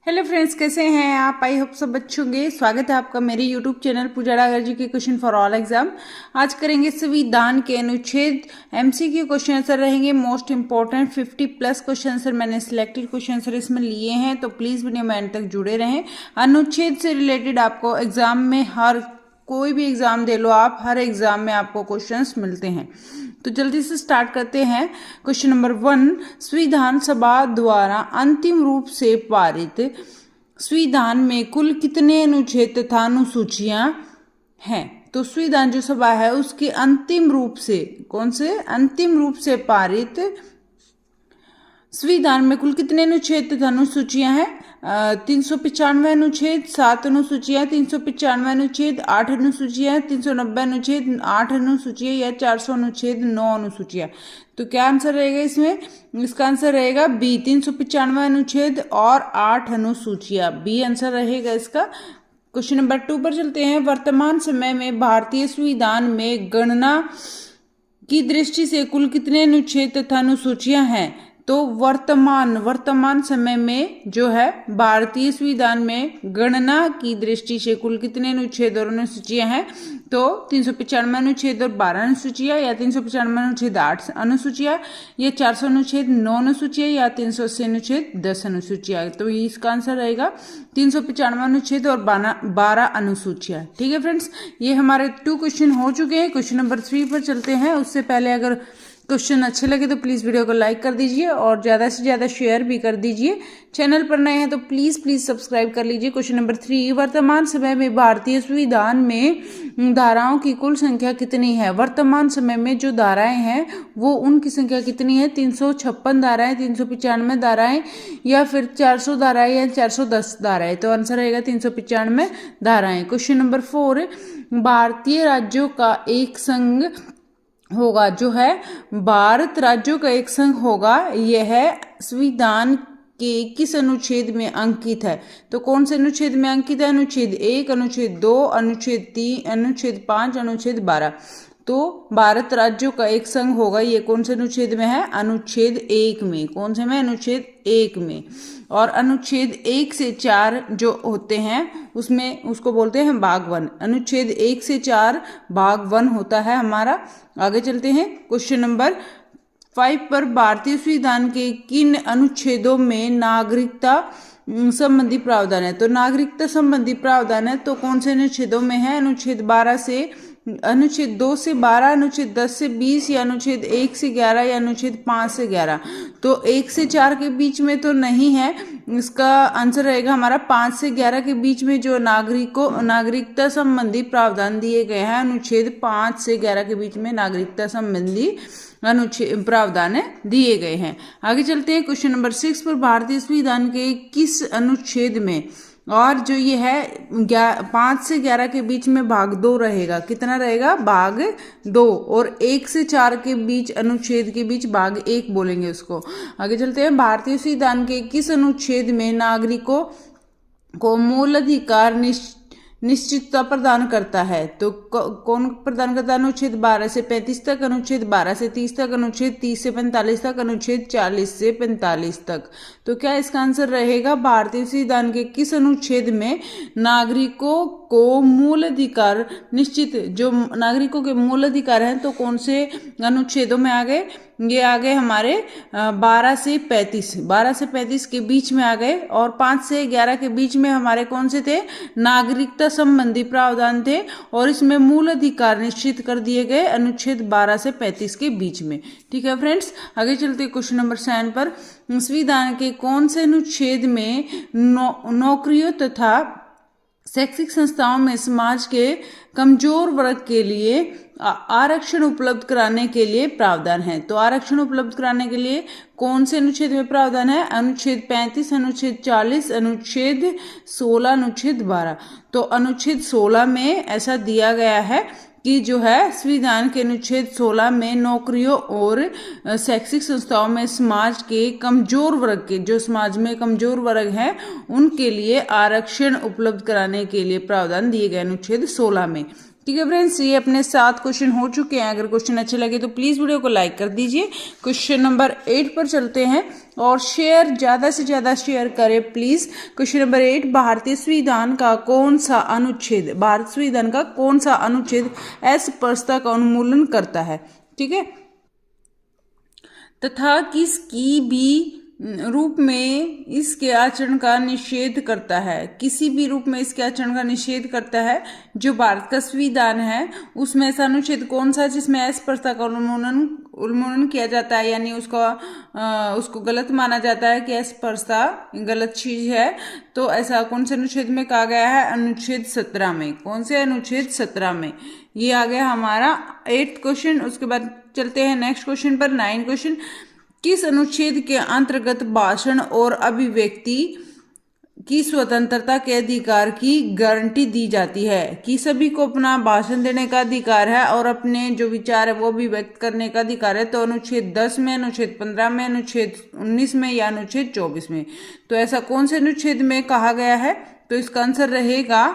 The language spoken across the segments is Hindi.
हेलो फ्रेंड्स, कैसे हैं आप? आई होप सब अच्छे होंगे। स्वागत है आपका मेरे यूट्यूब चैनल पूजा डागर जी के क्वेश्चन फॉर ऑल एग्जाम। आज करेंगे संविधान के अनुच्छेद एमसीक्यू क्वेश्चन आंसर रहेंगे। मोस्ट इंपॉर्टेंट 50+ क्वेश्चन आंसर मैंने सिलेक्टेड क्वेश्चन आंसर इसमें लिए हैं, तो प्लीज वीडियो में एंड तक जुड़े रहें। अनुच्छेद से रिलेटेड आपको एग्जाम में कोई भी एग्जाम दे लो आप, हर एग्जाम में आपको क्वेश्चंस मिलते हैं। तो जल्दी से स्टार्ट करते हैं। क्वेश्चन नंबर 1, संविधान सभा द्वारा अंतिम रूप से पारित संविधान में कुल कितने अनुच्छेद तथा अनुसूचियां हैं? तो संविधान जो सभा है उसके अंतिम रूप से, कौन से अंतिम रूप से पारित संविधान में कुल कितने अनुच्छेद तथा अनुसूचियां हैं? 395 अनुच्छेद, 7 अनुसूचियां, 395 अनुच्छेद, 8 अनुसूचियां, 390 अनुच्छेद, 8 अनुसूचियां या 400 अनुच्छेद, 9 अनुसूचियां। तो क्या आंसर रहेगा इसमें? इसका आंसर रहेगा बी, 395 अनुच्छेद और 8 अनुसूचियां। बी आंसर रहेगा इसका। क्वेश्चन नंबर 2 पर चलते हैं। वर्तमान समय में भारतीय संविधान में गणना की दृष्टि से कुल कितने अनुच्छेद तथा अनुसूचियां हैं? तो वर्तमान समय में जो है भारतीय संविधान में गणना की दृष्टि से कुल कितने अनुच्छेद और अनुसूचियां हैं? तो 395 अनुच्छेद और 12 अनुसूचियां, या 395 अनुच्छेद 8 अनुसूचियां, या 400 अनुच्छेद 9 अनुसूचियां, या 380 अनुच्छेद 10 अनुसूचियां। तो इसका आंसर रहेगा 395 अनुच्छेद और 12 अनुसूचियां। ठीक है फ्रेंड्स, ये हमारे 2 क्वेश्चन हो चुके हैं। क्वेश्चन नंबर 3 पर चलते हैं। उससे पहले अगर क्वेश्चन अच्छे लगे तो प्लीज़ वीडियो को लाइक कर दीजिए और ज़्यादा से ज़्यादा शेयर भी कर दीजिए। चैनल पर नए हैं तो प्लीज़ सब्सक्राइब कर लीजिए। क्वेश्चन नंबर 3, वर्तमान समय में भारतीय संविधान में धाराओं की कुल संख्या कितनी है? वर्तमान समय में जो धाराएं हैं वो उनकी संख्या कितनी है? 356 धाराएं, 395 धाराएं, या फिर 400 धाराएं, या 410 धाराएं। तो आंसर रहेगा 395 धाराएं। क्वेश्चन नंबर 4, भारतीय राज्यों का एक संघ होगा, जो है भारत राज्यों का एक संघ होगा, यह संविधान के किस अनुच्छेद में अंकित है? तो कौन से अनुच्छेद में अंकित है? अनुच्छेद 1, अनुच्छेद 2, अनुच्छेद 3, अनुच्छेद 5, अनुच्छेद 12। तो भारत राज्यों का एक संघ होगा, ये कौन से अनुच्छेद में है? अनुच्छेद 1 में। कौन से में? अनुच्छेद 1 में। और अनुच्छेद 1 से 4 जो होते हैं उसमें उसको बोलते हैं भाग 1। अनुच्छेद 1 से 4 भाग 1 होता है हमारा। आगे चलते हैं। क्वेश्चन नंबर 5 पर, भारतीय संविधान के किन अनुच्छेदों में नागरिकता संबंधी प्रावधान है? तो नागरिकता संबंधी प्रावधान है तो कौन से अनुच्छेदों में है? अनुच्छेद 12 से, अनुच्छेद 2 से 12, अनुच्छेद 10 से 20, या अनुच्छेद 1 से 11, या अनुच्छेद 5 से 11। तो 1 से 4 के बीच में तो नहीं है, इसका आंसर रहेगा हमारा 5 से 11 के बीच में जो नागरिकता संबंधी प्रावधान दिए गए हैं। अनुच्छेद 5 से 11 के बीच में नागरिकता संबंधी अनुच्छेद प्रावधान दिए गए हैं। आगे चलते हैं। क्वेश्चन नंबर 6 पर, भारतीय संविधान के किस अनुच्छेद में, और जो ये है 5 से 11 के बीच में भाग 2 रहेगा। कितना रहेगा? भाग 2। और 1 से 4 के बीच, अनुच्छेद के बीच भाग 1 बोलेंगे उसको। आगे चलते हैं। भारतीय संविधान के किस अनुच्छेद में नागरिकों को मूल अधिकार निश्चितता प्रदान करता है? तो कौन प्रदान करता है? अनुच्छेद 12 से 35 तक, अनुच्छेद 12 से 30 तक, अनुच्छेद 30 से 45 तक, अनुच्छेद 40 से 45 तक। तो क्या इसका आंसर रहेगा? भारतीय संविधान के किस अनुच्छेद में नागरिकों को मूल अधिकार निश्चित, जो नागरिकों के मूल अधिकार हैं, तो कौन से अनुच्छेदों में आ गए? ये आ गए हमारे 12 से 35 के बीच में आ गए। और 5 से 11 के बीच में हमारे कौन से थे? नागरिकता संबंधी प्रावधान थे, और इसमें मूल अधिकार निश्चित कर दिए गए अनुच्छेद 12 से 35 के बीच में। ठीक है फ्रेंड्स, आगे चलते क्वेश्चन नंबर 7 पर, संविधान के कौन से अनुच्छेद में नौकरियों तथा शैक्षिक संस्थाओं में समाज के कमजोर वर्ग के लिए आरक्षण उपलब्ध कराने के लिए प्रावधान है? तो आरक्षण उपलब्ध कराने के लिए कौन से अनुच्छेद में प्रावधान है? अनुच्छेद 35, अनुच्छेद 40, अनुच्छेद 16, अनुच्छेद 12। तो अनुच्छेद 16 में ऐसा दिया गया है कि जो है संविधान के अनुच्छेद 16 में नौकरियों और शैक्षिक संस्थाओं में समाज के कमजोर वर्ग के, जो समाज में कमजोर वर्ग हैं, उनके लिए आरक्षण उपलब्ध कराने के लिए प्रावधान दिए गए अनुच्छेद 16 में। ठीक ठीक है फ्रेंड्स, ये अपने 7 क्वेश्चन हो चुके हैं। अगर क्वेश्चन अच्छे लगे तो प्लीज़ वीडियो को लाइक कर दीजिए। क्वेश्चन नंबर 8 पर चलते हैं और ज़्यादा से ज़्यादा शेयर करें प्लीज़। क्वेश्चन नंबर 8, भारतीय संविधान का कौन सा अनुच्छेद अस्पृश्यता का उन्मूलन करता है? ठीक है, तथा किसी भी रूप में इसके आचरण का निषेध करता है। किसी भी रूप में इसके आचरण का निषेध करता है। जो भारत का संविधान है उसमें ऐसा अनुच्छेद कौन सा है जिसमें अस्पृश्यता का उन्मूलन किया जाता है, यानी उसको गलत माना जाता है कि अस्पृश्यता गलत चीज है। तो ऐसा कौन से अनुच्छेद में कहा गया है? अनुच्छेद 17 में। कौन से? अनुच्छेद 17 में। ये आ गया हमारा 8th क्वेश्चन। उसके बाद चलते हैं नेक्स्ट क्वेश्चन पर, 9 क्वेश्चन। किस अनुच्छेद के अंतर्गत भाषण और अभिव्यक्ति की स्वतंत्रता के अधिकार की गारंटी दी जाती है? कि सभी को अपना भाषण देने का अधिकार है और अपने जो विचार है वो भी व्यक्त करने का अधिकार है। तो अनुच्छेद 10 में, अनुच्छेद 15 में, अनुच्छेद 19 में या अनुच्छेद 24 में? तो ऐसा कौन से अनुच्छेद में कहा गया है? तो इसका आंसर रहेगा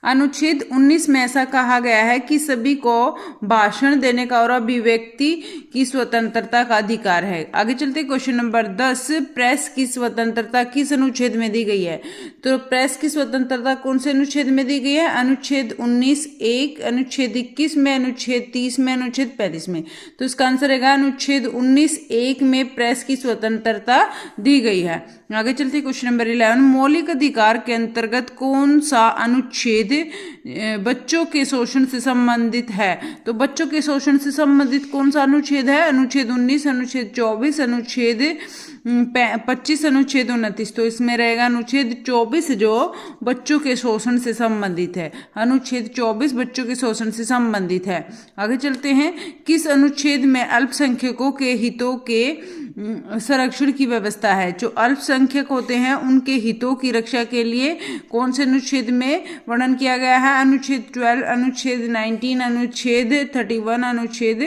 अनुच्छेद 19 में। ऐसा कहा गया है कि सभी को भाषण देने का और अभिव्यक्ति की स्वतंत्रता का अधिकार है। आगे चलते क्वेश्चन नंबर 10, प्रेस की स्वतंत्रता किस अनुच्छेद में दी गई है? तो प्रेस की स्वतंत्रता कौन से अनुच्छेद में दी गई है? अनुच्छेद 19(1), अनुच्छेद 21 में, अनुच्छेद 30 में, अनुच्छेद 35 में। तो इसका आंसर रहेगा अनुच्छेद 19(1) में प्रेस की स्वतंत्रता दी गई है। आगे चलते क्वेश्चन नंबर 11, मौलिक अधिकार के अंतर्गत कौन सा अनुच्छेद बच्चों के शोषण से संबंधित है? तो बच्चों के शोषण से संबंधित कौन सा अनुच्छेद है? अनुच्छेद 19, अनुच्छेद 24, अनुच्छेद 25, अनुच्छेद 29। तो इसमें रहेगा अनुच्छेद 24 जो बच्चों के शोषण से संबंधित है। अनुच्छेद 24 बच्चों के शोषण से संबंधित है। आगे चलते हैं, किस अनुच्छेद में अल्पसंख्यकों के हितों के संरक्षण की व्यवस्था है? जो अल्पसंख्यक होते हैं उनके हितों की रक्षा के लिए कौन से अनुच्छेद में वर्णन किया गया है? अनुच्छेद 12, अनुच्छेद 19, अनुच्छेद 31, अनुच्छेद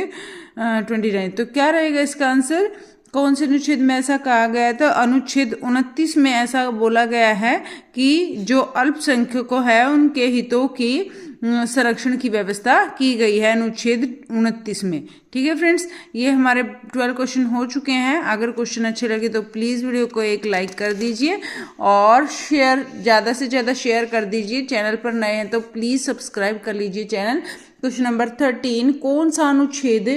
29। तो क्या रहेगा इसका आंसर? कौन से अनुच्छेद में ऐसा कहा गया है? तो अनुच्छेद 29 में ऐसा बोला गया है कि जो अल्पसंख्यकों है उनके हितों की संरक्षण की व्यवस्था की गई है अनुच्छेद 29 में। ठीक है फ्रेंड्स, ये हमारे 12 क्वेश्चन हो चुके हैं। अगर क्वेश्चन अच्छे लगे तो प्लीज़ वीडियो को एक लाइक कर दीजिए और ज़्यादा से ज़्यादा शेयर कर दीजिए। चैनल पर नए हैं तो प्लीज़ सब्सक्राइब कर लीजिए चैनल। क्वेश्चन नंबर 13, कौन सा अनुच्छेद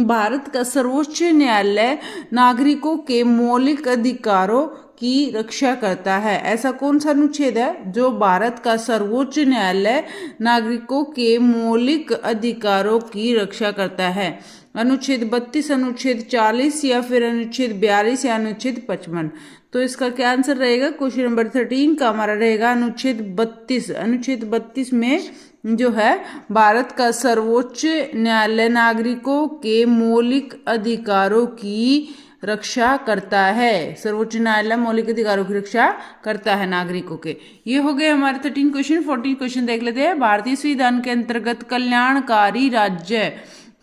भारत का सर्वोच्च न्यायालय नागरिकों के मौलिक अधिकारों की रक्षा करता है? ऐसा कौन सा अनुच्छेद है जो भारत का सर्वोच्च न्यायालय नागरिकों के मौलिक अधिकारों की रक्षा करता है? अनुच्छेद 32, अनुच्छेद 40 या फिर अनुच्छेद 42 या अनुच्छेद 55? तो इसका क्या आंसर रहेगा? क्वेश्चन नंबर 13 का हमारा रहेगा अनुच्छेद 32। अनुच्छेद 32 में जो है भारत का सर्वोच्च न्यायालय नागरिकों के मौलिक अधिकारों की रक्षा करता है। सर्वोच्च न्यायालय मौलिक अधिकारों की रक्षा करता है नागरिकों के। ये हो गए हमारे 13 क्वेश्चन। 14 क्वेश्चन देख लेते हैं। भारतीय संविधान के अंतर्गत कल्याणकारी राज्य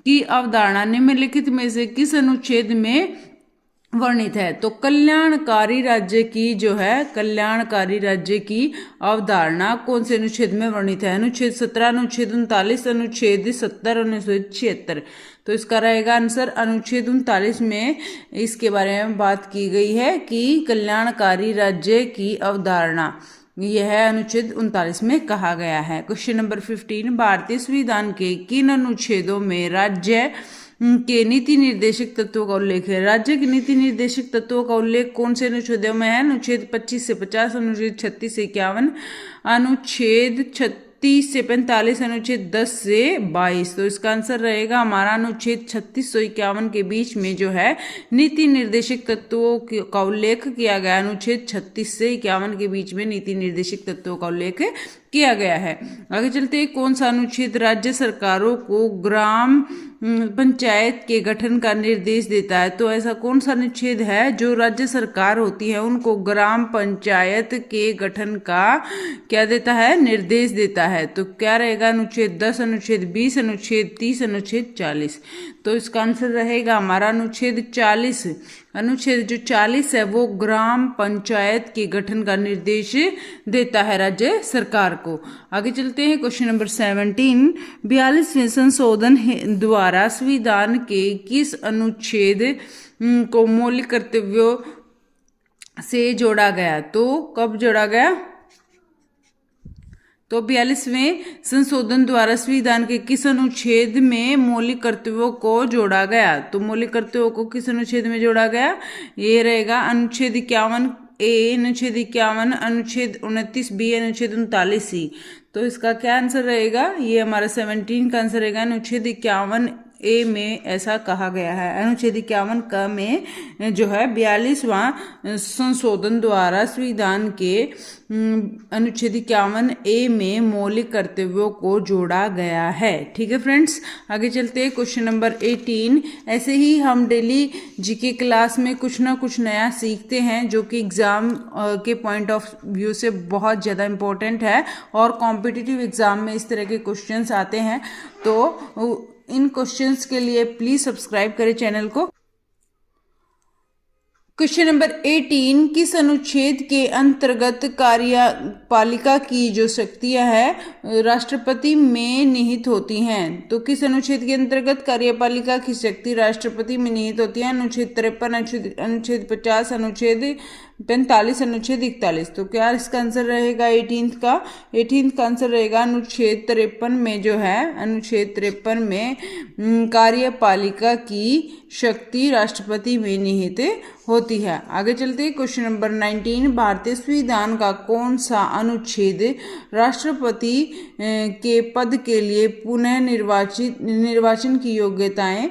की अवधारणा निम्नलिखित में से किस अनुच्छेद में वर्णित है? तो कल्याणकारी राज्य की जो है कल्याणकारी राज्य की अवधारणा कौन से अनुच्छेद में वर्णित है? अनुच्छेद 17, अनुच्छेद 39, अनुच्छेद 70, अनुच्छेद 76। तो इसका रहेगा आंसर अनुच्छेद 39 में इसके बारे में बात की गई है कि कल्याणकारी राज्य की अवधारणा यह है अनुच्छेद 39 में कहा गया है। क्वेश्चन नंबर 15, भारतीय संविधान के किन अनुच्छेदों में राज्य के नीति निर्देशक तत्वों का उल्लेख है? राज्य के नीति निर्देशक तत्वों का उल्लेख कौन से अनुच्छेदों में है? अनुच्छेद 25 से 50, अनुच्छेद 36 से 51, अनुच्छेद 36 से 45, अनुच्छेद 10 से 22। तो इसका आंसर रहेगा हमारा अनुच्छेद 36 से 51 के बीच में जो है नीति निर्देशक तत्वों का उल्लेख किया गया। अनुच्छेद 36 से 51 के बीच में नीति निर्देशक तत्वों का उल्लेख किया गया है। आगे चलते हैं, कौन सा अनुच्छेद राज्य सरकारों को ग्राम पंचायत के गठन का निर्देश देता है? तो ऐसा कौन सा अनुच्छेद है जो राज्य सरकार होती है उनको ग्राम पंचायत के गठन का क्या देता है? निर्देश देता है। तो क्या रहेगा? अनुच्छेद 10, अनुच्छेद 20, अनुच्छेद 30, अनुच्छेद 40। तो इसका आंसर रहेगा हमारा अनुच्छेद 40। अनुच्छेद जो 40 है वो ग्राम पंचायत के गठन का निर्देश देता है राज्य सरकार को। आगे चलते हैं क्वेश्चन नंबर 17। 42वें संशोधन द्वारा संविधान के किस अनुच्छेद को मौलिक कर्तव्यों से जोड़ा गया? तो कब जोड़ा गया? तो 42वें संशोधन द्वारा संविधान के किस अनुच्छेद में मौलिक कर्तव्यों को जोड़ा गया? तो मौलिक कर्तव्यों को किस अनुच्छेद में जोड़ा गया? ये रहेगा अनुच्छेद 51A, अनुच्छेद 51, अनुच्छेद 29B, अनुच्छेद 39C। तो इसका क्या आंसर रहेगा? ये हमारा 17 का आंसर रहेगा अनुच्छेद 51A में ऐसा कहा गया है। अनुच्छेद 51 का में जो है 42वां संशोधन द्वारा संविधान के अनुच्छेद 51A में मौलिक कर्तव्यों को जोड़ा गया है। ठीक है फ्रेंड्स, आगे चलते हैं क्वेश्चन नंबर 18। ऐसे ही हम डेली जीके क्लास में कुछ ना कुछ नया सीखते हैं जो कि एग्जाम के पॉइंट ऑफ व्यू से बहुत ज़्यादा इम्पोर्टेंट है और कॉम्पिटिटिव एग्जाम में इस तरह के क्वेश्चंस आते हैं। तो इन क्वेश्चंस के लिए प्लीज सब्सक्राइब करें चैनल को। Question number 18। किस अनुच्छेद के अंतर्गत कार्यपालिका की जो शक्तियां हैं राष्ट्रपति में निहित होती हैं? तो किस अनुच्छेद के अंतर्गत कार्यपालिका की शक्ति राष्ट्रपति में निहित होती है? अनुच्छेद 53, अनुच्छेद 50, अनुच्छेद 45, अनुच्छेद 41। तो क्या इसका आंसर रहेगा 18 का? 18 का आंसर रहेगा अनुच्छेद 53 में जो है, अनुच्छेद 53 में कार्यपालिका की शक्ति राष्ट्रपति में निहित होती है। आगे चलते हैं क्वेश्चन नंबर 19। भारतीय संविधान का कौन सा अनुच्छेद राष्ट्रपति के पद के लिए पुनः निर्वाचन की योग्यताएं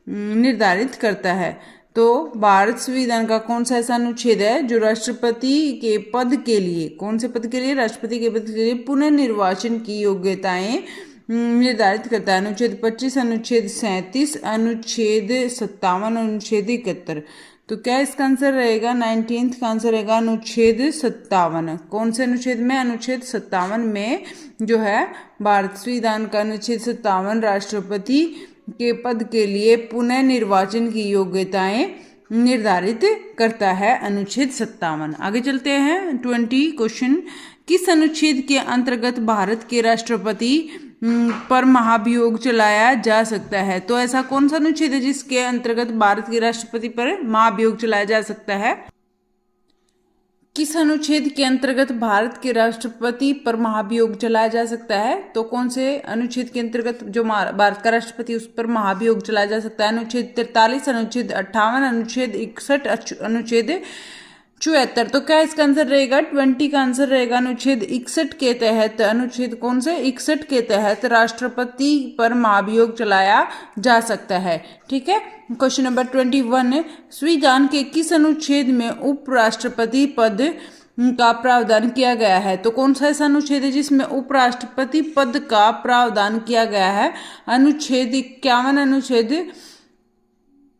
निर्धारित करता है? तो भारत संविधान का कौन सा ऐसा अनुच्छेद है जो राष्ट्रपति के पद के लिए, कौन से पद के लिए? राष्ट्रपति के पद के लिए पुनः निर्वाचन की योग्यताएं निर्धारित करता है? अनुच्छेद 25, अनुच्छेद 37, अनुच्छेद 57, अनुच्छेद 71। तो क्या इसका आंसर रहेगा? 19th का आंसर रहेगा अनुच्छेद 57। कौन से अनुच्छेद में? अनुच्छेद 57 में जो है भारत संविधान का अनुच्छेद 57 राष्ट्रपति के पद के लिए पुनः निर्वाचन की योग्यताएं निर्धारित करता है, अनुच्छेद 57। आगे चलते हैं 20 क्वेश्चन। किस अनुच्छेद के अंतर्गत भारत के राष्ट्रपति पर महाभियोग चलाया जा सकता है? तो ऐसा कौन सा अनुच्छेद है जिसके अंतर्गत भारत के राष्ट्रपति पर महाभियोग चलाया जा सकता है? किस अनुच्छेद के अंतर्गत भारत के राष्ट्रपति पर महाभियोग चलाया जा सकता है? तो कौन से अनुच्छेद के अंतर्गत जो भारत का राष्ट्रपति उस पर महाभियोग चलाया जा सकता है? अनुच्छेद 43, अनुच्छेद 58, अनुच्छेद 61, अनुच्छेद 74। तो क्या इसका आंसर रहेगा? 20 का आंसर रहेगा अनुच्छेद 61 के तहत, अनुच्छेद कौन से? 61 के तहत राष्ट्रपति पर महाभियोग चलाया जा सकता है। ठीक है, क्वेश्चन नंबर 21। संविधान के किस अनुच्छेद में उपराष्ट्रपति पद का प्रावधान किया गया है? तो कौन सा ऐसा अनुच्छेद है जिसमें उपराष्ट्रपति पद का प्रावधान किया गया है? अनुच्छेद 51, अनुच्छेद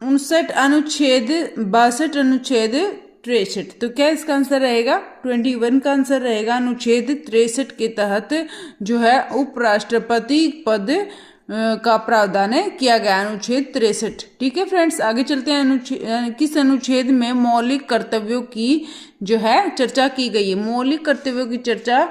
59, अनुच्छेद 62, अनुच्छेद 63। तो क्या इसका आंसर रहेगा? 21 का आंसर रहेगा अनुच्छेद 63 के तहत जो है उपराष्ट्रपति पद का प्रावधान किया गया, अनुच्छेद 63। ठीक है फ्रेंड्स, आगे चलते हैं। किस अनुच्छेद में मौलिक कर्तव्यों की जो है चर्चा की गई है? मौलिक कर्तव्यों की चर्चा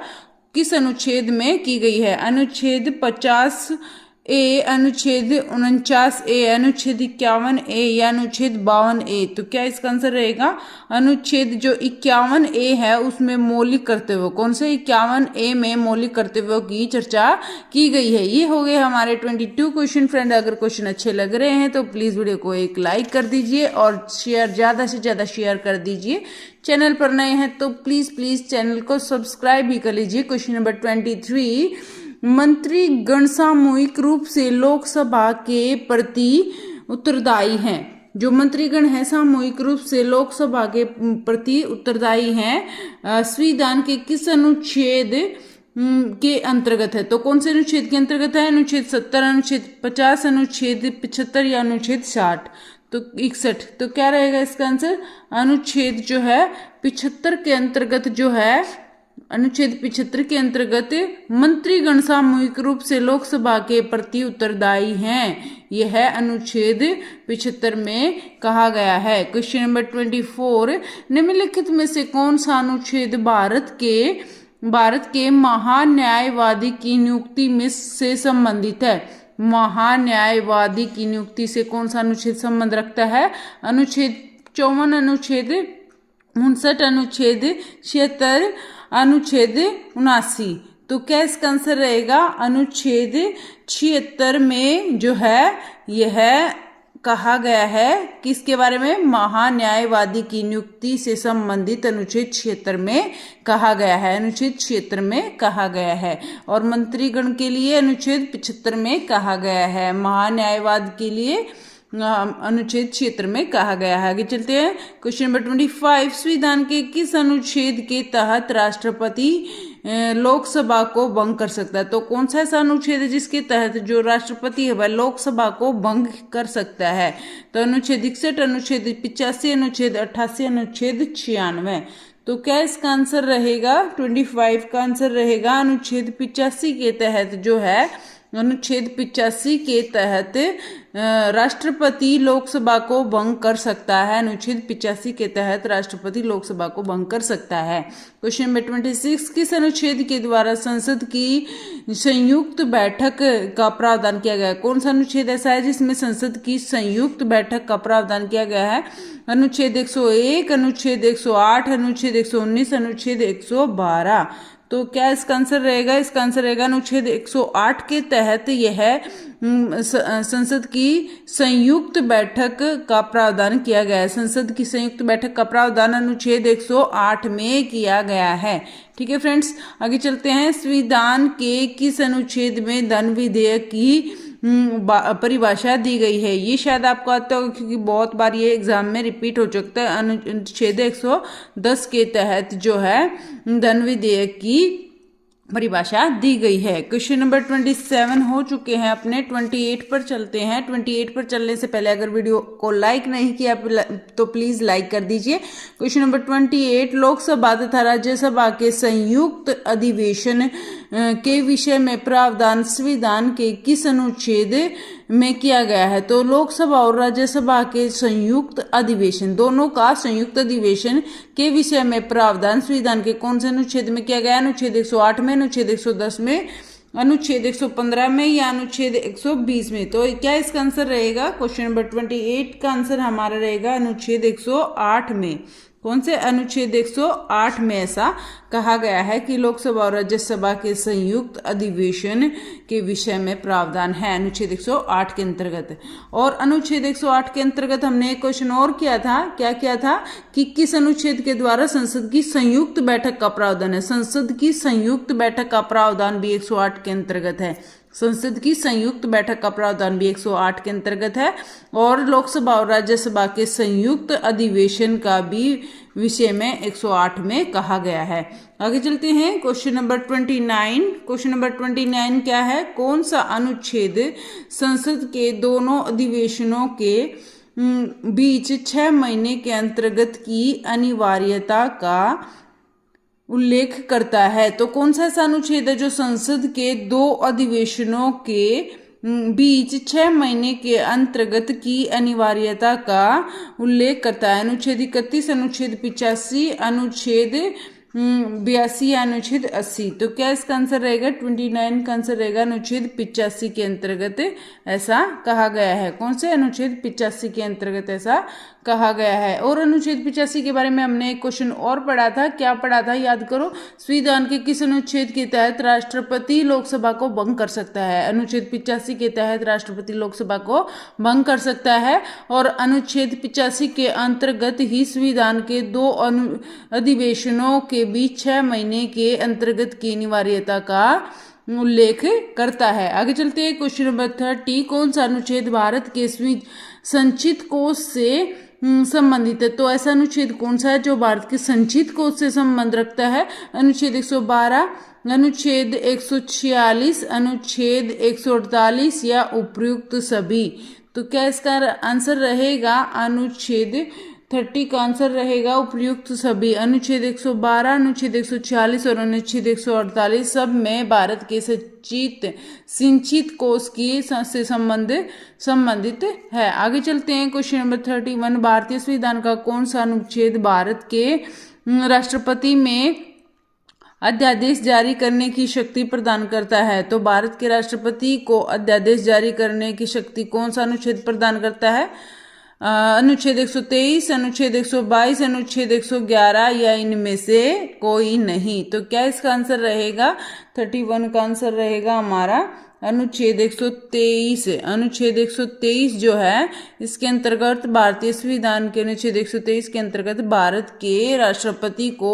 किस अनुच्छेद में की गई है? अनुच्छेद 50A, अनुच्छेद 49A, अनुच्छेद 51A या अनुच्छेद 52A। तो क्या इसका आंसर रहेगा? अनुच्छेद जो 51A है उसमें मौलिक कर्तव्यों, कौन से? 51A में मौलिक कर्तव्यों की चर्चा की गई है। ये हो गए हमारे 22 क्वेश्चन। फ्रेंड, अगर क्वेश्चन अच्छे लग रहे हैं तो प्लीज वीडियो को एक लाइक कर दीजिए और शेयर, ज्यादा से ज्यादा शेयर कर दीजिए। चैनल पर नए हैं तो प्लीज चैनल को सब्सक्राइब भी कर लीजिए। Question number 23। मंत्रीगण सामूहिक रूप से लोकसभा के प्रति उत्तरदायी हैं। जो मंत्रीगण हैं सामूहिक रूप से लोकसभा के प्रति उत्तरदायी हैं, संविधान के किस अनुच्छेद के अंतर्गत है? तो कौन से अनुच्छेद के अंतर्गत है? अनुच्छेद 70, अनुच्छेद 50, अनुच्छेद 75 या अनुच्छेद 60? तो 61। तो क्या रहेगा इसका आंसर? अनुच्छेद जो है 75 के अंतर्गत जो है अनुच्छेद 75 के अंतर्गत मंत्रीगण सामूहिक रूप से लोकसभा के प्रति उत्तरदायी हैं। यह अनुच्छेद 75 में कहा गया है। क्वेश्चन नंबर 24, निम्नलिखित में से कौन सा अनुच्छेद भारत के महान्यायवादी की नियुक्ति में से संबंधित है? महान्यायवादी की नियुक्ति से कौन सा अनुच्छेद संबंध रखता है? अनुच्छेद 54, अनुच्छेद 59, अनुच्छेद 76, अनुच्छेद 79। तो क्या इसका आंसर रहेगा? अनुच्छेद 76 में जो है यह कहा गया है किसके बारे में? महान्यायवादी की नियुक्ति से संबंधित अनुच्छेद 76 में कहा गया है। अनुच्छेद 76 में कहा गया है। और मंत्रीगण के लिए अनुच्छेद 75 में कहा गया है। महान्यायवाद के लिए अनुच्छेद 76 में कहा गया है। आगे चलते हैं। क्वेश्चन नंबर 25, संविधान के किस अनुच्छेद के तहत राष्ट्रपति लोकसभा को भंग कर सकता है? तो कौन सा ऐसा अनुच्छेद है जिसके तहत जो राष्ट्रपति है वह लोकसभा को भंग कर सकता है? तो अनुच्छेद 61, अनुच्छेद 85, अनुच्छेद 88, अनुच्छेद 96। तो क्या इसका आंसर रहेगा? 25 का आंसर रहेगा अनुच्छेद 85 के तहत जो है, अनुच्छेद 85 के तहत राष्ट्रपति लोकसभा को भंग कर सकता है। अनुच्छेद 85 के तहत राष्ट्रपति लोकसभा को भंग कर सकता है। क्वेश्चन नंबर 26, किस अनुच्छेद के द्वारा संसद की संयुक्त बैठक का प्रावधान किया गया है? कौन सा अनुच्छेद ऐसा है जिसमें संसद की संयुक्त बैठक का प्रावधान किया गया है? अनुच्छेद 101, अनुच्छेद 108, अनुच्छेद 119, अनुच्छेद 112। तो क्या इसका आंसर रहेगा? इसका आंसर रहेगा अनुच्छेद 108 के तहत यह संसद की संयुक्त बैठक का प्रावधान किया गया है। संसद की संयुक्त बैठक का प्रावधान अनुच्छेद 108 में किया गया है। ठीक है फ्रेंड्स, आगे चलते हैं। संविधान के किस अनुच्छेद में धन विधेयक की परिभाषा दी गई है? ये शायद आपको आता होगा क्योंकि बहुत बार ये एग्जाम में रिपीट हो चुका है। अनुच्छेद 110 के तहत जो है धन विधेयक की परिभाषा दी गई है। क्वेश्चन नंबर 27 हो चुके हैं अपने। 28 पर चलते हैं। 28 पर चलने से पहले अगर वीडियो को लाइक नहीं किया तो प्लीज लाइक कर दीजिए। क्वेश्चन नंबर 28, लोकसभा तथा राज्यसभा के संयुक्त अधिवेशन के विषय में प्रावधान संविधान के किस अनुच्छेद में किया गया है? तो लोकसभा और राज्यसभा के संयुक्त अधिवेशन, दोनों का संयुक्त अधिवेशन के विषय में प्रावधान संविधान के कौन से अनुच्छेद में किया गया है? अनुच्छेद 108 में, अनुच्छेद 110 में, अनुच्छेद 115 में या अनुच्छेद 120 में? तो क्या इसका आंसर रहेगा? क्वेश्चन नंबर 28 का आंसर हमारा रहेगा अनुच्छेद 108 में। कौन से अनुच्छेद 108 में ऐसा कहा गया है कि लोकसभा और राज्यसभा के संयुक्त अधिवेशन के विषय में प्रावधान है? अनुच्छेद 108 के अंतर्गत। और अनुच्छेद 108 के अंतर्गत हमने एक क्वेश्चन और किया था। क्या किया था कि किस अनुच्छेद के द्वारा संसद की संयुक्त बैठक का प्रावधान है? संसद की संयुक्त बैठक का प्रावधान भी 108 के अंतर्गत है। संसद की संयुक्त बैठक का प्रावधान भी 108 के अंतर्गत है। और लोकसभा और राज्यसभा के संयुक्त अधिवेशन का भी विषय में 108 में कहा गया है। आगे चलते हैं। Question number 29। क्वेश्चन नंबर 29 क्या है? कौन सा अनुच्छेद संसद के दोनों अधिवेशनों के बीच 6 महीने के अंतर्गत की अनिवार्यता का उल्लेख करता है? तो कौन सा ऐसा अनुच्छेद है जो संसद के 2 अधिवेशनों के बीच 6 महीने के अंतर्गत की अनिवार्यता का उल्लेख करता है? अनुच्छेद 31, अनुच्छेद 85, अनुच्छेद 82 या अनुच्छेद 80? तो क्या इसका आंसर रहेगा? 29 का आंसर रहेगा अनुच्छेद 85 के अंतर्गत ऐसा कहा गया है। कौन से? अनुच्छेद 85 के अंतर्गत ऐसा कहा गया है। और अनुच्छेद 85 के बारे में हमने एक क्वेश्चन और पढ़ा था। क्या पढ़ा था? याद करो। संविधान के किस अनुच्छेद के तहत राष्ट्रपति लोकसभा को भंग कर सकता है? अनुच्छेद 85 के तहत राष्ट्रपति लोकसभा को भंग कर सकता है। और अनुच्छेद 85 के अंतर्गत ही संविधान के 2 अधिवेशनों के बीच 6 महीने के अंतर्गत की अनिवार्यता का उल्लेख करता है। आगे चलते हैं। क्वेश्चन नंबर 30, कौन सा अनुच्छेद भारत के संचित कोष से संबंधित है? तो ऐसा अनुच्छेद कौन सा है जो भारत के संचित कोष से संबंध रखता है? अनुच्छेद 112, अनुच्छेद 146, अनुच्छेद 148 या उपयुक्त सभी? तो क्या इसका आंसर रहेगा? अनुच्छेद 30 का आंसर रहेगा उपयुक्त सभी। अनुच्छेद 112, अनुच्छेद 146 और अनुच्छेद 148 सब में भारत के सिंचित कोष की से संबंधित है। आगे चलते हैं क्वेश्चन नंबर 31। भारतीय संविधान का कौन सा अनुच्छेद भारत के राष्ट्रपति में अध्यादेश जारी करने की शक्ति प्रदान करता है? तो भारत के राष्ट्रपति को अध्यादेश जारी करने की शक्ति कौन सा अनुच्छेद प्रदान करता है? अनुच्छेद 123, अनुच्छेद 122, अनुच्छेद 111 या इनमें से कोई नहीं। तो क्या इसका आंसर रहेगा? 31 का आंसर रहेगा हमारा अनुच्छेद 123। अनुच्छेद 123 जो है इसके अंतर्गत भारतीय संविधान के अनुच्छेद 123 के अंतर्गत भारत के राष्ट्रपति को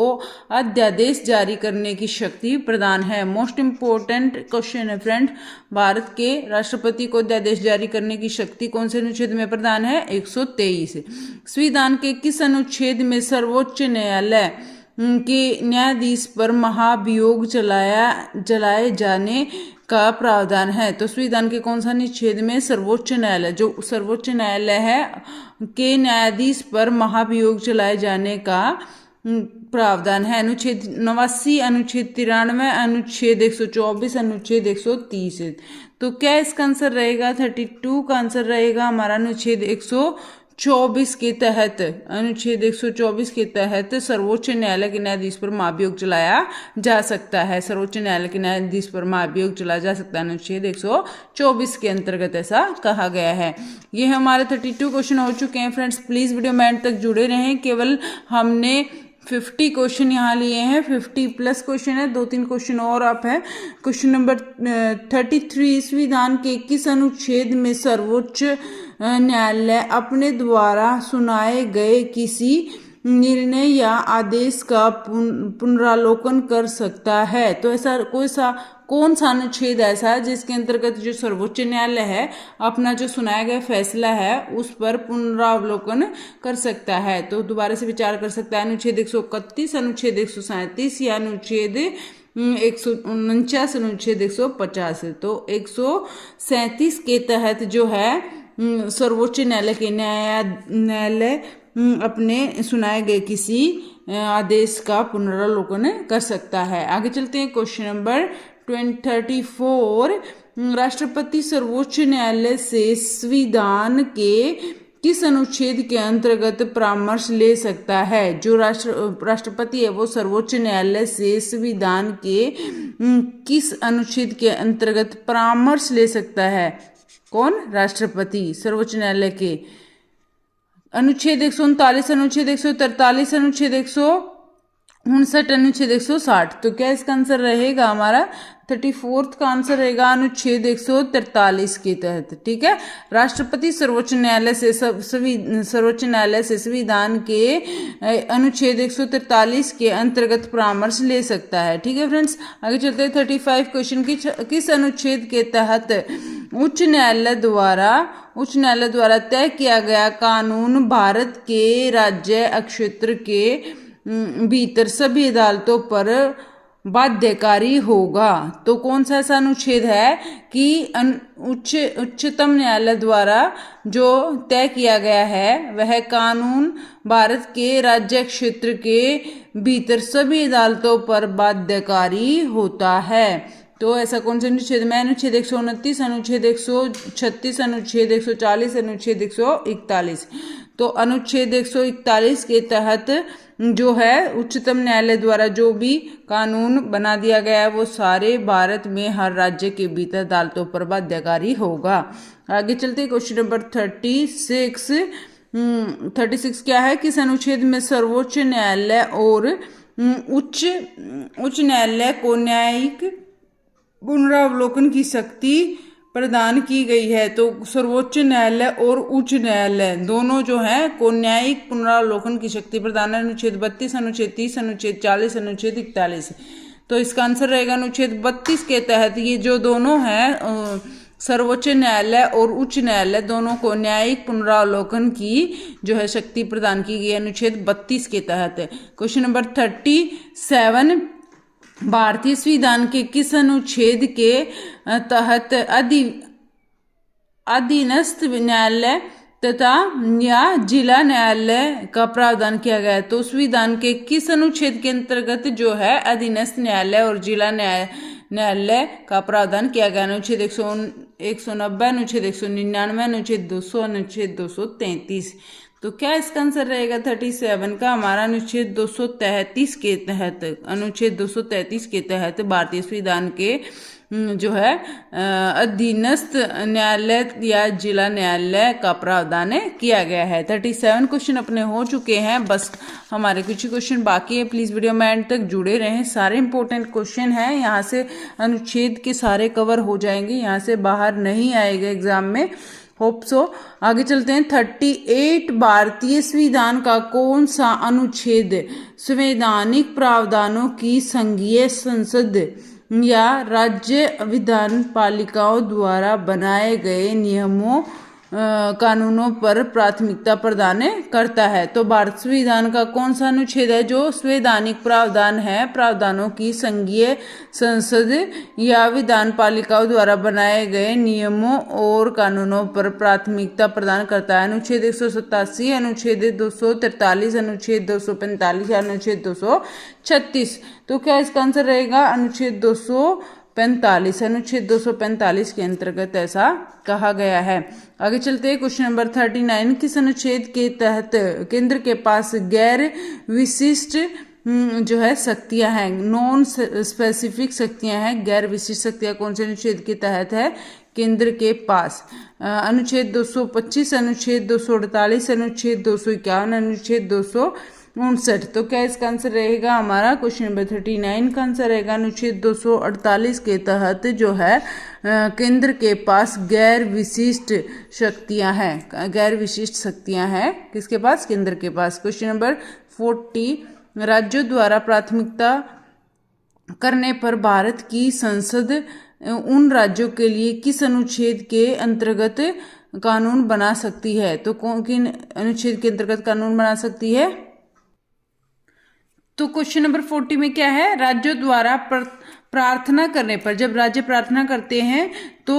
अध्यादेश जारी करने की शक्ति प्रदान है। मोस्ट इंपोर्टेंट क्वेश्चन है फ्रेंड, भारत के राष्ट्रपति को अध्यादेश जारी करने की शक्ति कौन से अनुच्छेद में प्रदान है? 123। संविधान के किस अनुच्छेद में सर्वोच्च न्यायालय के न्यायाधीश पर महाभियोग चलाए जाने का प्रावधान है? तो संविधान के कौन सा अनुच्छेद में सर्वोच्च न्यायालय, जो सर्वोच्च न्यायालय है के न्यायाधीश पर महाभियोग चलाए जाने का प्रावधान है? अनुच्छेद 89, अनुच्छेद 93, अनुच्छेद 124, अनुच्छेद 130। तो क्या इसका आंसर रहेगा? 32 का आंसर रहेगा हमारा अनुच्छेद 124 के तहत। अनुच्छेद 124 के तहत सर्वोच्च न्यायालय के न्यायाधीश पर महाभियोग चलाया जा सकता है। सर्वोच्च न्यायालय के न्यायाधीश पर महाभियोग चलाया जा सकता है, अनुच्छेद 124 के अंतर्गत ऐसा कहा गया है। ये हमारे 32 क्वेश्चन हो चुके हैं फ्रेंड्स। प्लीज वीडियो में एंड तक जुड़े रहें। केवल हमने 50 क्वेश्चन यहाँ लिए हैं, 50 प्लस क्वेश्चन है, 2-3 क्वेश्चन और आप है। क्वेश्चन नंबर 33, संविधान के किस अनुच्छेद में सर्वोच्च न्यायालय अपने द्वारा सुनाए गए किसी निर्णय या आदेश का पुनरावलोकन कर सकता है? तो ऐसा कौन सा अनुच्छेद ऐसा है जिसके अंतर्गत जो सर्वोच्च न्यायालय है अपना जो सुनाया गया फैसला है उस पर पुनरावलोकन कर सकता है? तो दोबारा से विचार कर सकता है। अनुच्छेद 131, अनुच्छेद 137 या अनुच्छेद 149, अनुच्छेद 150। तो 137 के तहत जो है सर्वोच्च न्यायालय के न्यायालय अपने सुनाए गए किसी आदेश का पुनरावलोकन कर सकता है। आगे चलते हैं क्वेश्चन नंबर 34। राष्ट्रपति सर्वोच्च न्यायालय से संविधान के किस अनुच्छेद के अंतर्गत परामर्श ले सकता है? जो राष्ट्रपति है वो सर्वोच्च न्यायालय से संविधान के किस अनुच्छेद के अंतर्गत परामर्श ले सकता है? कौन? राष्ट्रपति सर्वोच्च न्यायालय के अनुच्छेद 139, अनुच्छेद 143, अनुच्छेद 159, अनुच्छेद 160। तो क्या इसका आंसर रहेगा हमारा? 34 का आंसर रहेगा अनुच्छेद 143 के तहत। ठीक है, राष्ट्रपति सर्वोच्च न्यायालय से संविधान के अनुच्छेद 143 के अंतर्गत परामर्श ले सकता है। ठीक है फ्रेंड्स, आगे चलते हैं 35 क्वेश्चन। किस अनुच्छेद के तहत उच्च न्यायालय द्वारा तय किया गया कानून भारत के राज्य क्षेत्र के भीतर सभी अदालतों पर बाध्यकारी होगा? तो कौन सा ऐसा अनुच्छेद है कि उच्चतम न्यायालय द्वारा जो तय किया गया है वह कानून भारत के राज्य क्षेत्र के भीतर सभी अदालतों पर बाध्यकारी होता है? तो ऐसा कौन सा अनुच्छेद में? अनुच्छेद 129, अनुच्छेद 136, अनुच्छेद 140, अनुच्छेद 141। तो अनुच्छेद 141 के तहत जो है उच्चतम न्यायालय द्वारा जो भी कानून बना दिया गया है वो सारे भारत में हर राज्य के भीतर अदालतों पर बाध्यकारी होगा। आगे चलते क्वेश्चन नंबर 36 क्या है? किस अनुच्छेद में सर्वोच्च न्यायालय और उच्च न्यायालय को न्यायिक पुनरावलोकन की शक्ति प्रदान की गई है? तो सर्वोच्च न्यायालय और उच्च न्यायालय दोनों जो है को न्यायिक पुनरावलोकन की शक्ति प्रदान है। अनुच्छेद 32, अनुच्छेद 30, अनुच्छेद 40, अनुच्छेद 41। तो इसका आंसर रहेगा अनुच्छेद 32 के तहत ये जो दोनों हैं सर्वोच्च न्यायालय और उच्च न्यायालय दोनों को न्यायिक पुनरावलोकन की जो है शक्ति प्रदान की गई अनुच्छेद 32 के तहत। क्वेश्चन नंबर 37, भारतीय संविधान के किस अनुच्छेद के तहत अधीनस्थ न्यायालय तथा या जिला न्यायालय का प्रावधान किया गया है। तो संविधान के किस अनुच्छेद के अंतर्गत जो है अधीनस्थ न्यायालय और जिला न्यायालय का प्रावधान किया गया? अनुच्छेद 190, अनुच्छेद 199, अनुच्छेद 200, अनुच्छेद 233। तो क्या इसका आंसर रहेगा 37 का हमारा अनुच्छेद 233 के तहत, अनुच्छेद 233 के तहत भारतीय संविधान के जो है अधीनस्थ न्यायालय या जिला न्यायालय का प्रावधान किया गया है। 37 क्वेश्चन अपने हो चुके हैं, बस हमारे कुछ क्वेश्चन बाकी है। प्लीज वीडियो में एंड तक जुड़े रहें, सारे इंपॉर्टेंट क्वेश्चन हैं, यहाँ से अनुच्छेद के सारे कवर हो जाएंगे, यहाँ से बाहर नहीं आएगा एग्जाम में, होप सो। आगे चलते हैं। 38 भारतीय संविधान का कौन सा अनुच्छेद संवैधानिक प्रावधानों की संघीय संसद या राज्य विधान पालिकाओं द्वारा बनाए गए नियमों कानूनों पर प्राथमिकता प्रदान करता है? तो भारत संविधान का कौन सा अनुच्छेद है जो संवैधानिक प्रावधान है, प्रावधानों की संघीय संसद या विधान पालिकाओं द्वारा बनाए गए नियमों और कानूनों पर प्राथमिकता प्रदान करता है? अनुच्छेद 187, अनुच्छेद 243, अनुच्छेद 245 या अनुच्छेद 236। तो क्या इसका आंसर रहेगा अनुच्छेद 245। अनुच्छेद 245 के अंतर्गत ऐसा कहा गया है। आगे चलते हैं। क्वेश्चन नंबर 39, किस अनुच्छेद के तहत केंद्र के पास गैर विशिष्ट जो है शक्तियां हैं, नॉन स्पेसिफिक शक्तियां हैं, गैर विशिष्ट शक्तियां कौन से अनुच्छेद के तहत है केंद्र के पास? अनुच्छेद 225, अनुच्छेद 248, अनुच्छेद 251, अनुच्छेद 259। तो क्या इसका आंसर रहेगा हमारा क्वेश्चन नंबर 39 का आंसर रहेगा अनुच्छेद 248 के तहत जो है केंद्र के पास गैर विशिष्ट शक्तियां हैं, गैर विशिष्ट शक्तियां हैं किसके पास? केंद्र के पास। क्वेश्चन नंबर 40, राज्यों द्वारा प्राथमिकता करने पर भारत की संसद उन राज्यों के लिए किस अनुच्छेद के अंतर्गत कानून बना सकती है? तो किन अनुच्छेद के अंतर्गत कानून बना सकती है? तो क्वेश्चन नंबर 40 में क्या है? राज्यों द्वारा प्रार्थना करने पर, जब राज्य प्रार्थना करते हैं तो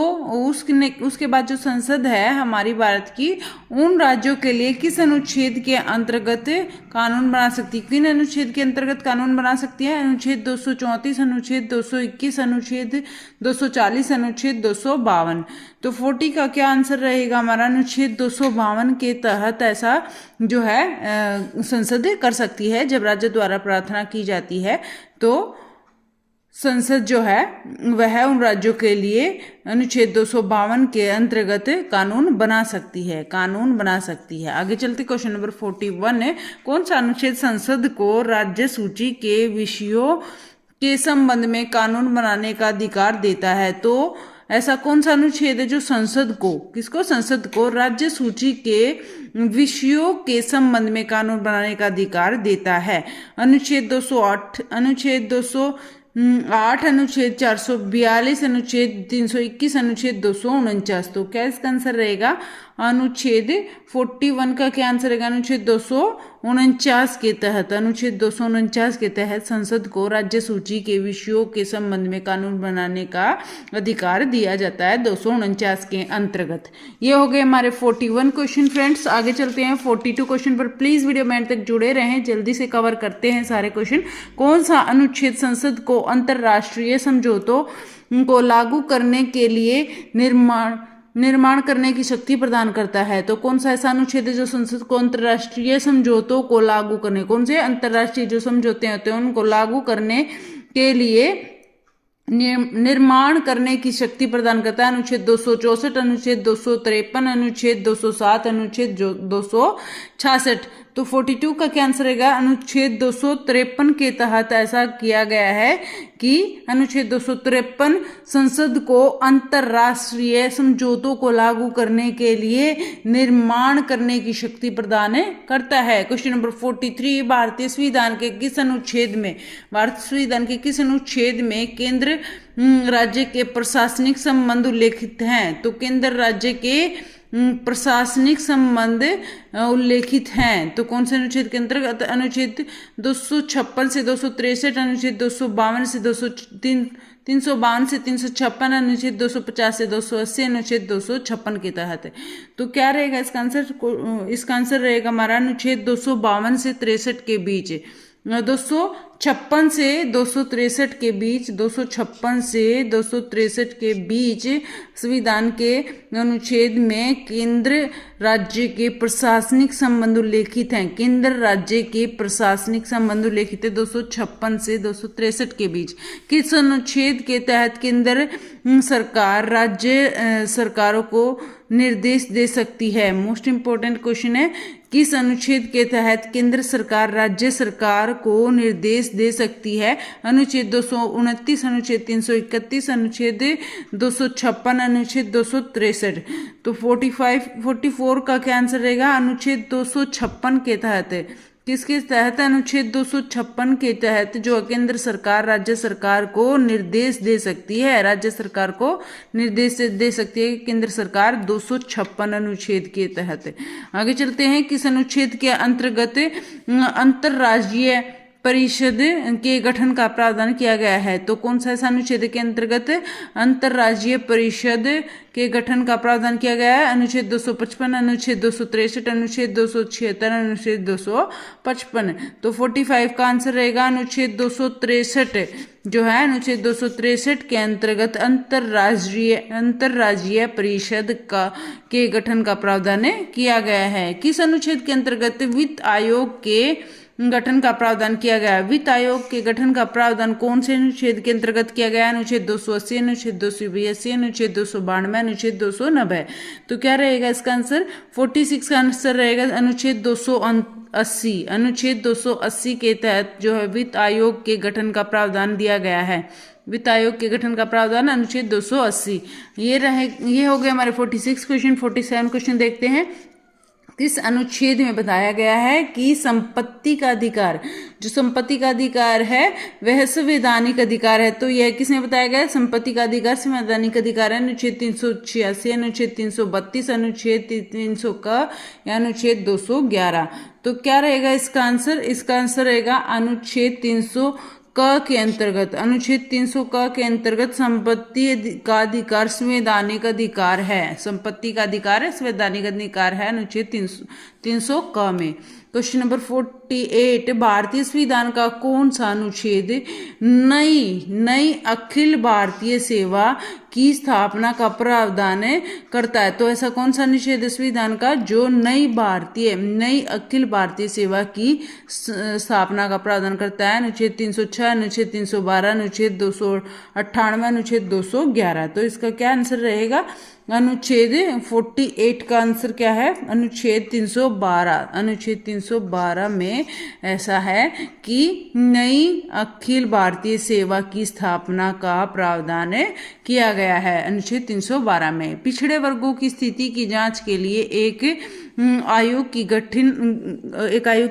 उसके बाद जो संसद है हमारी भारत की, उन राज्यों के लिए किस अनुच्छेद के अंतर्गत कानून बना सकती है? किन अनुच्छेद के अंतर्गत कानून बना सकती है? अनुच्छेद 234, अनुच्छेद 221, अनुच्छेद 240, अनुच्छेद 252। तो 40 का क्या आंसर रहेगा हमारा? अनुच्छेद 252 के तहत ऐसा जो है संसद कर सकती है। जब राज्य द्वारा प्रार्थना की जाती है तो संसद जो है वह उन राज्यों के लिए अनुच्छेद 252 के अंतर्गत कानून बना सकती है, कानून बना सकती है। आगे चलते क्वेश्चन नंबर 41 है, कौन सा अनुच्छेद संसद को राज्य सूची के विषयों के संबंध में कानून बनाने का अधिकार देता है? तो ऐसा कौन सा अनुच्छेद है जो संसद को, किसको? संसद को राज्य सूची के विषयों के संबंध में कानून बनाने का अधिकार देता है? अनुच्छेद 208, अनुच्छेद 208, अनुच्छेद 442, अनुच्छेद 321, अनुच्छेद 249। तो क्या इसका आंसर रहेगा? अनुच्छेद 41 का क्या आंसर रहेगा? अनुच्छेद 249 के तहत, अनुच्छेद 249 के तहत संसद को राज्य सूची के विषयों के संबंध में कानून बनाने का अधिकार दिया जाता है 249 के अंतर्गत। ये हो गए हमारे 41 क्वेश्चन फ्रेंड्स। आगे चलते हैं 42 क्वेश्चन पर। प्लीज वीडियो में तक जुड़े रहें, जल्दी से कवर करते हैं सारे क्वेश्चन। कौन सा अनुच्छेद संसद को अंतरराष्ट्रीय समझौतों को लागू करने के लिए निर्माण करने की शक्ति प्रदान करता है? तो कौन सा ऐसा अनुच्छेद है जो संसद को अंतरराष्ट्रीय समझौतों को लागू करने, कौन से अंतरराष्ट्रीय जो समझौते होते हैं उनको लागू करने के लिए निर्माण करने की शक्ति प्रदान करता है? अनुच्छेद 264, अनुच्छेद 253, अनुच्छेद 207, अनुच्छेद 266। तो 42 का क्या आंसर रहेगा? अनुच्छेद 253 के तहत ऐसा किया गया है कि अनुच्छेद 253 संसद को अंतरराष्ट्रीय समझौतों को लागू करने के लिए निर्माण करने की शक्ति प्रदान करता है। क्वेश्चन नंबर 43, भारतीय संविधान के किस अनुच्छेद में, भारतीय संविधान के किस अनुच्छेद में केंद्र राज्य के प्रशासनिक संबंध उल्लेखित हैं? तो केंद्र राज्य के प्रशासनिक संबंध उल्लेखित हैं। तो कौन से अनुच्छेद के अंतर्गत? अनुच्छेद 256 से 263, अनुच्छेद 252 से 352 से 356, अनुच्छेद 250 से 280, अनुच्छेद 256 के तहत है। तो क्या रहेगा इसका आंसर? इसका आंसर रहेगा हमारा अनुच्छेद 252 से 63 के बीच, 256 से 263 के बीच, 256 से 263 के बीच संविधान के अनुच्छेद में केंद्र राज्य के प्रशासनिक संबंध उल्लेखित हैं। केंद्र राज्य के प्रशासनिक संबंध उल्लेखित है 256 से 263 के बीच। किस अनुच्छेद के तहत केंद्र सरकार राज्य सरकारों को निर्देश दे सकती है? मोस्ट इंपोर्टेंट क्वेश्चन है, किस अनुच्छेद के तहत केंद्र सरकार राज्य सरकार को निर्देश दे सकती है? अनुच्छेद 229, अनुच्छेद 331, अनुच्छेद 256, अनुच्छेद 263। तो 44 का क्या आंसर रहेगा? अनुच्छेद 256 के तहत है। किसके तहत? अनुच्छेद 256 के तहत जो केंद्र सरकार राज्य सरकार को निर्देश दे सकती है, राज्य सरकार को निर्देश दे सकती है केंद्र सरकार 256 अनुच्छेद के तहत। आगे चलते हैं, किस अनुच्छेद के अंतर्गत अंतरराज्यीय परिषद के गठन का प्रावधान किया गया है? तो कौन सा ऐसा अनुच्छेद के अंतर्गत अंतरराज्यीय परिषद के गठन का प्रावधान किया गया है? अनुच्छेद 255, अनुच्छेद 263, अनुच्छेद 276, अनुच्छेद 255। तो 45 का आंसर रहेगा अनुच्छेद 263 जो है, अनुच्छेद 263 के अंतर्गत अंतरराज्यीय परिषद के गठन का प्रावधान किया गया है। किस अनुच्छेद के अंतर्गत वित्त आयोग के गठन का प्रावधान किया गया? वित्त आयोग के गठन का प्रावधान कौन से अनुच्छेद के अंतर्गत किया गया? अनुच्छेद 280, अनुच्छेद 282, अनुच्छेद 292, अनुच्छेद 290। तो क्या रहेगा इसका आंसर? 46 का आंसर रहेगा अनुच्छेद 280। अनुच्छेद 280 के तहत जो है वित्त आयोग के गठन का प्रावधान दिया गया है। वित्त आयोग के गठन का प्रावधान अनुच्छेद 280। ये हो गए हमारे 46 क्वेश्चन। 47 क्वेश्चन देखते हैं। किस अनुच्छेद में बताया गया है कि संपत्ति का अधिकार, जो संपत्ति का अधिकार है वह संवैधानिक अधिकार है? तो यह किसने बताया गया है? संपत्ति का अधिकार संवैधानिक अधिकार है। अनुच्छेद 386, अनुच्छेद 332, अनुच्छेद 300 का या अनुच्छेद 211। तो क्या रहेगा इसका आंसर? इसका आंसर रहेगा अनुच्छेद 300 क के अंतर्गत। अनुच्छेद 300 क के अंतर्गत संपत्ति का अधिकार संवैधानिक अधिकार है। संपत्ति का अधिकार है, संवैधानिक अधिकार है अनुच्छेद 300 क में। क्वेश्चन नंबर 48, भारतीय संविधान का कौन सा अनुच्छेद नई अखिल भारतीय सेवा की स्थापना का प्रावधान करता है? तो ऐसा कौन सा अनुच्छेद है संविधान का जो नई अखिल भारतीय सेवा की स्थापना का प्रावधान करता है? अनुच्छेद 306, अनुच्छेद 312, अनुच्छेद 298, अनुच्छेद 211। तो इसका क्या आंसर रहेगा? अनुच्छेद 48 का आंसर क्या है? अनुच्छेद 312। अनुच्छेद 312 में ऐसा है कि नई अखिल भारतीय सेवा की स्थापना का प्रावधान किया गया है अनुच्छेद 312 में। पिछड़े वर्गों की स्थिति की जांच के लिए एक आयोग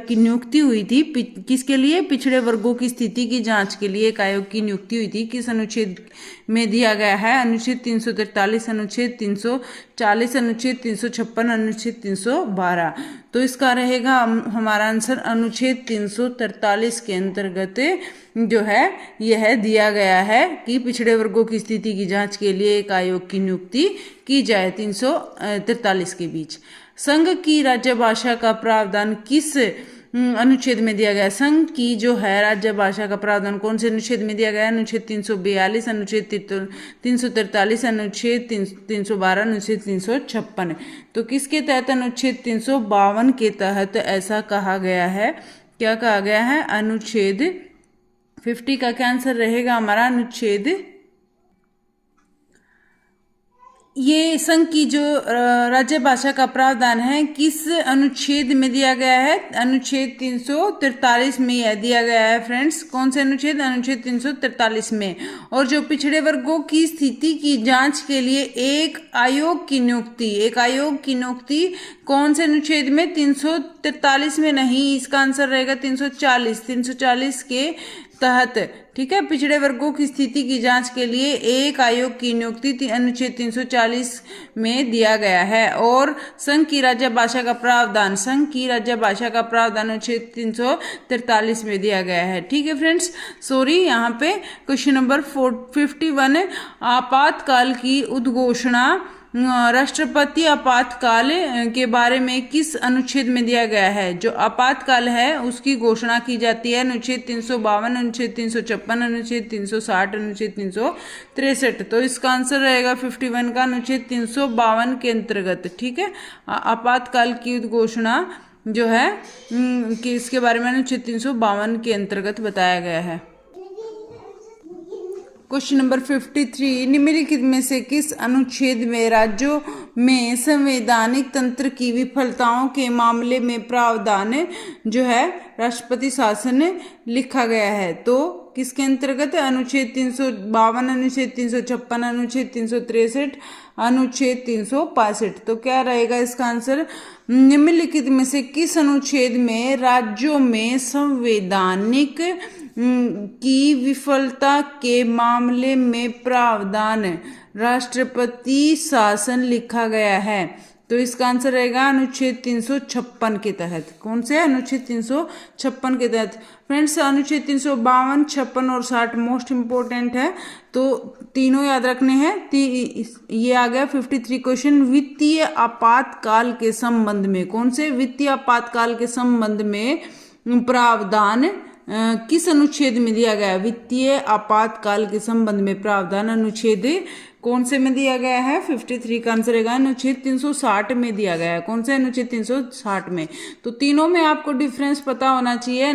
की नियुक्ति हुई थी। किसके लिए? पिछड़े वर्गों की स्थिति की जांच के लिए एक आयोग की नियुक्ति हुई थी। किस अनुच्छेद में दिया गया है? अनुच्छेद 343, अनुच्छेद 340, अनुच्छेद 356, अनुच्छेद 312। तो इसका रहेगा हमारा आंसर अनुच्छेद 343 के अंतर्गत जो है यह दिया गया है कि पिछड़े वर्गों की स्थिति की जांच के लिए एक आयोग की नियुक्ति की जाए 343 के बीच। संघ की राज्य भाषा का प्रावधान किस अनुच्छेद में दिया गया? संघ की जो है राज्य भाषा का प्रावधान कौन से अनुच्छेद में दिया गया है? अनुच्छेद 342, अनुच्छेद 343, अनुच्छेद 312, अनुच्छेद 356। तो किसके तहत? अनुच्छेद 352 के तहत ऐसा कहा गया है। क्या कहा गया है? अनुच्छेद 50 का क्या आंसर रहेगा हमारा? अनुच्छेद ये संघ की जो राज्य भाषा का प्रावधान है किस अनुच्छेद में दिया गया है? अनुच्छेद 343 में यह दिया गया है फ्रेंड्स। कौन से अनुच्छेद? अनुच्छेद 343 में। और जो पिछड़े वर्गों की स्थिति की जांच के लिए एक आयोग की नियुक्ति कौन से अनुच्छेद में? 343 में नहीं, इसका आंसर रहेगा 340 के तहत, ठीक है, पिछड़े वर्गों की स्थिति की जांच के लिए एक आयोग की नियुक्ति अनुच्छेद 340 में दिया गया है। और संघ की राज्य भाषा का प्रावधान, संघ की राज्य भाषा का प्रावधान अनुच्छेद 343 में दिया गया है। ठीक है फ्रेंड्स, सॉरी, यहाँ पे क्वेश्चन नंबर 51, आपातकाल की उद्घोषणा राष्ट्रपति आपातकाल के बारे में किस अनुच्छेद में दिया गया है। जो आपातकाल है उसकी घोषणा की जाती है अनुच्छेद 352, अनुच्छेद 356, अनुच्छेद 360, अनुच्छेद 363। तो इसका आंसर रहेगा 51 का अनुच्छेद 352 के अंतर्गत। ठीक है, आपातकाल की उद्घोषणा जो है कि इसके बारे में अनुच्छेद 352 के अंतर्गत बताया गया है। क्वेश्चन नंबर 53, निम्नलिखित में से किस अनुच्छेद में राज्यों में संवैधानिक तंत्र की विफलताओं के मामले में प्रावधान जो है राष्ट्रपति शासन लिखा गया है। तो किसके अंतर्गत? अनुच्छेद 352, अनुच्छेद 356, अनुच्छेद 363, अनुच्छेद 365। तो क्या रहेगा इसका आंसर? निम्नलिखित में से किस अनुच्छेद में राज्यों में संवैधानिक की विफलता के मामले में प्रावधान राष्ट्रपति शासन लिखा गया है? तो इसका आंसर रहेगा अनुच्छेद 356 के तहत। कौन से? अनुच्छेद 356 के तहत। फ्रेंड्स, अनुच्छेद 352, 56 और 60 मोस्ट इंपोर्टेंट है, तो तीनों याद रखने हैं। ये आ गया 53 क्वेश्चन। वित्तीय आपातकाल के संबंध में, कौन से? वित्तीय आपातकाल के संबंध में प्रावधान किस अनुच्छेद में दिया गया? वित्तीय आपातकाल के संबंध में प्रावधान अनुच्छेद कौन से में दिया गया है? 53 का आंसर रहेगा अनुच्छेद 360 में दिया गया है। कौन से? अनुच्छेद 360 में। तो तीनों में आपको डिफरेंस पता होना चाहिए,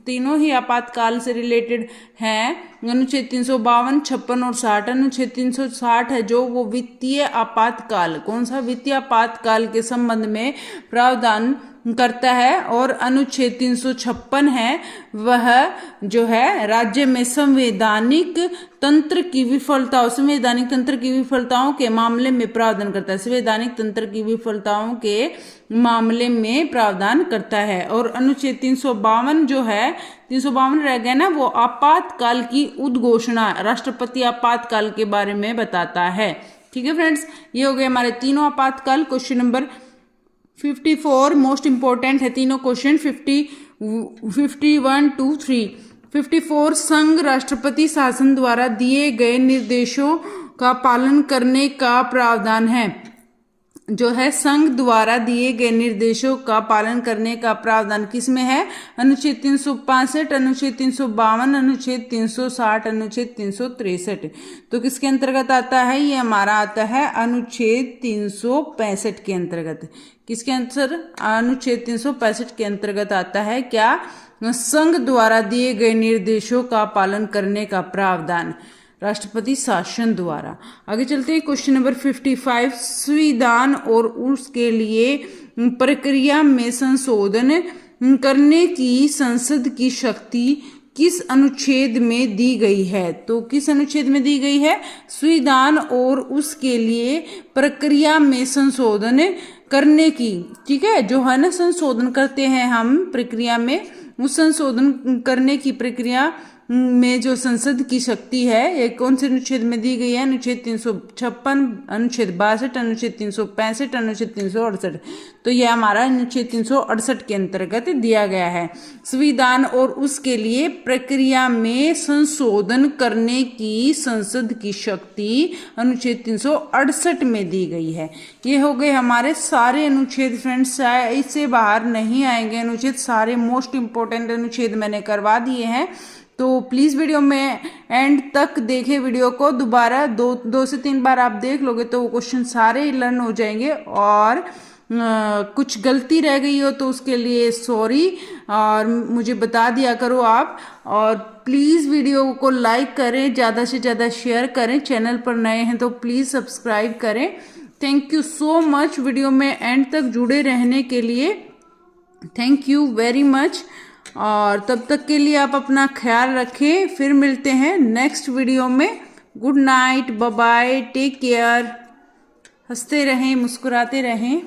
तीनों ही आपातकाल से रिलेटेड हैं। अनुच्छेद 352, 56 और 60। अनुच्छेद 360 है जो वो वित्तीय आपातकाल, कौन सा? वित्तीय आपातकाल के संबंध में प्रावधान करता है। और अनुच्छेद 356 है वह जो है राज्य में संवैधानिक तंत्र की विफलताओं, संवैधानिक तंत्र की विफलताओं के मामले में प्रावधान करता है। संवैधानिक तंत्र की विफलताओं के मामले में प्रावधान करता है। और अनुच्छेद 352 जो है, 352 रह गया ना, वो आपातकाल की उद्घोषणा, राष्ट्रपति आपातकाल के बारे में बताता है। ठीक है फ्रेंड्स, ये हो गए हमारे तीनों आपातकाल। क्वेश्चन नंबर 54 मोस्ट इंपोर्टेंट है तीनों क्वेश्चन, 51 to 3। 54 संघ राष्ट्रपति शासन द्वारा दिए गए निर्देशों का पालन करने का प्रावधान है। जो है संघ द्वारा दिए गए निर्देशों का पालन करने का प्रावधान किसमें है? अनुच्छेद 365, अनुच्छेद 352, अनुच्छेद 360, अनुच्छेद 363। तो किसके अंतर्गत आता है? ये हमारा आता है अनुच्छेद 365 के अंतर्गत। किसके अंतर? अनुच्छेद 365 के अंतर्गत आता है क्या? संघ द्वारा दिए गए निर्देशों का पालन करने का प्रावधान राष्ट्रपति शासन द्वारा। आगे चलते हैं क्वेश्चन नंबर 55, संविधान और उसके लिए प्रक्रिया में संशोधन करने की संसद की शक्ति किस अनुच्छेद में दी गई है? तो किस अनुच्छेद में दी गई है? संविधान और उसके लिए प्रक्रिया में संशोधन करने की, ठीक है, जो है ना संशोधन करते हैं हम प्रक्रिया में, उस संशोधन करने की प्रक्रिया में जो संसद की शक्ति है ये कौन से अनुच्छेद में दी गई है? अनुच्छेद 356, अनुच्छेद 62, अनुच्छेद 365, अनुच्छेद 368। तो यह हमारा अनुच्छेद 368 के अंतर्गत दिया गया है। संविधान और उसके लिए प्रक्रिया में संशोधन करने की संसद की शक्ति अनुच्छेद 368 में दी गई है। ये हो गए हमारे सारे अनुच्छेद फ्रेंड्स, इससे बाहर नहीं आएंगे अनुच्छेद, सारे मोस्ट इंपोर्टेंट अनुच्छेद मैंने करवा दिए हैं। तो प्लीज़ वीडियो में एंड तक देखें, वीडियो को दोबारा दो से तीन बार आप देख लोगे तो वो क्वेश्चन सारे लर्न हो जाएंगे। और कुछ गलती रह गई हो तो उसके लिए सॉरी, और मुझे बता दिया करो आप। और प्लीज़ वीडियो को लाइक करें, ज़्यादा से ज़्यादा शेयर करें, चैनल पर नए हैं तो प्लीज़ सब्सक्राइब करें। Thank you so much video में एंड तक जुड़े रहने के लिए, थैंक यू वेरी मच। और तब तक के लिए आप अपना ख्याल रखें, फिर मिलते हैं नेक्स्ट वीडियो में। Good night, bye bye, take care, हंसते रहें, मुस्कुराते रहें।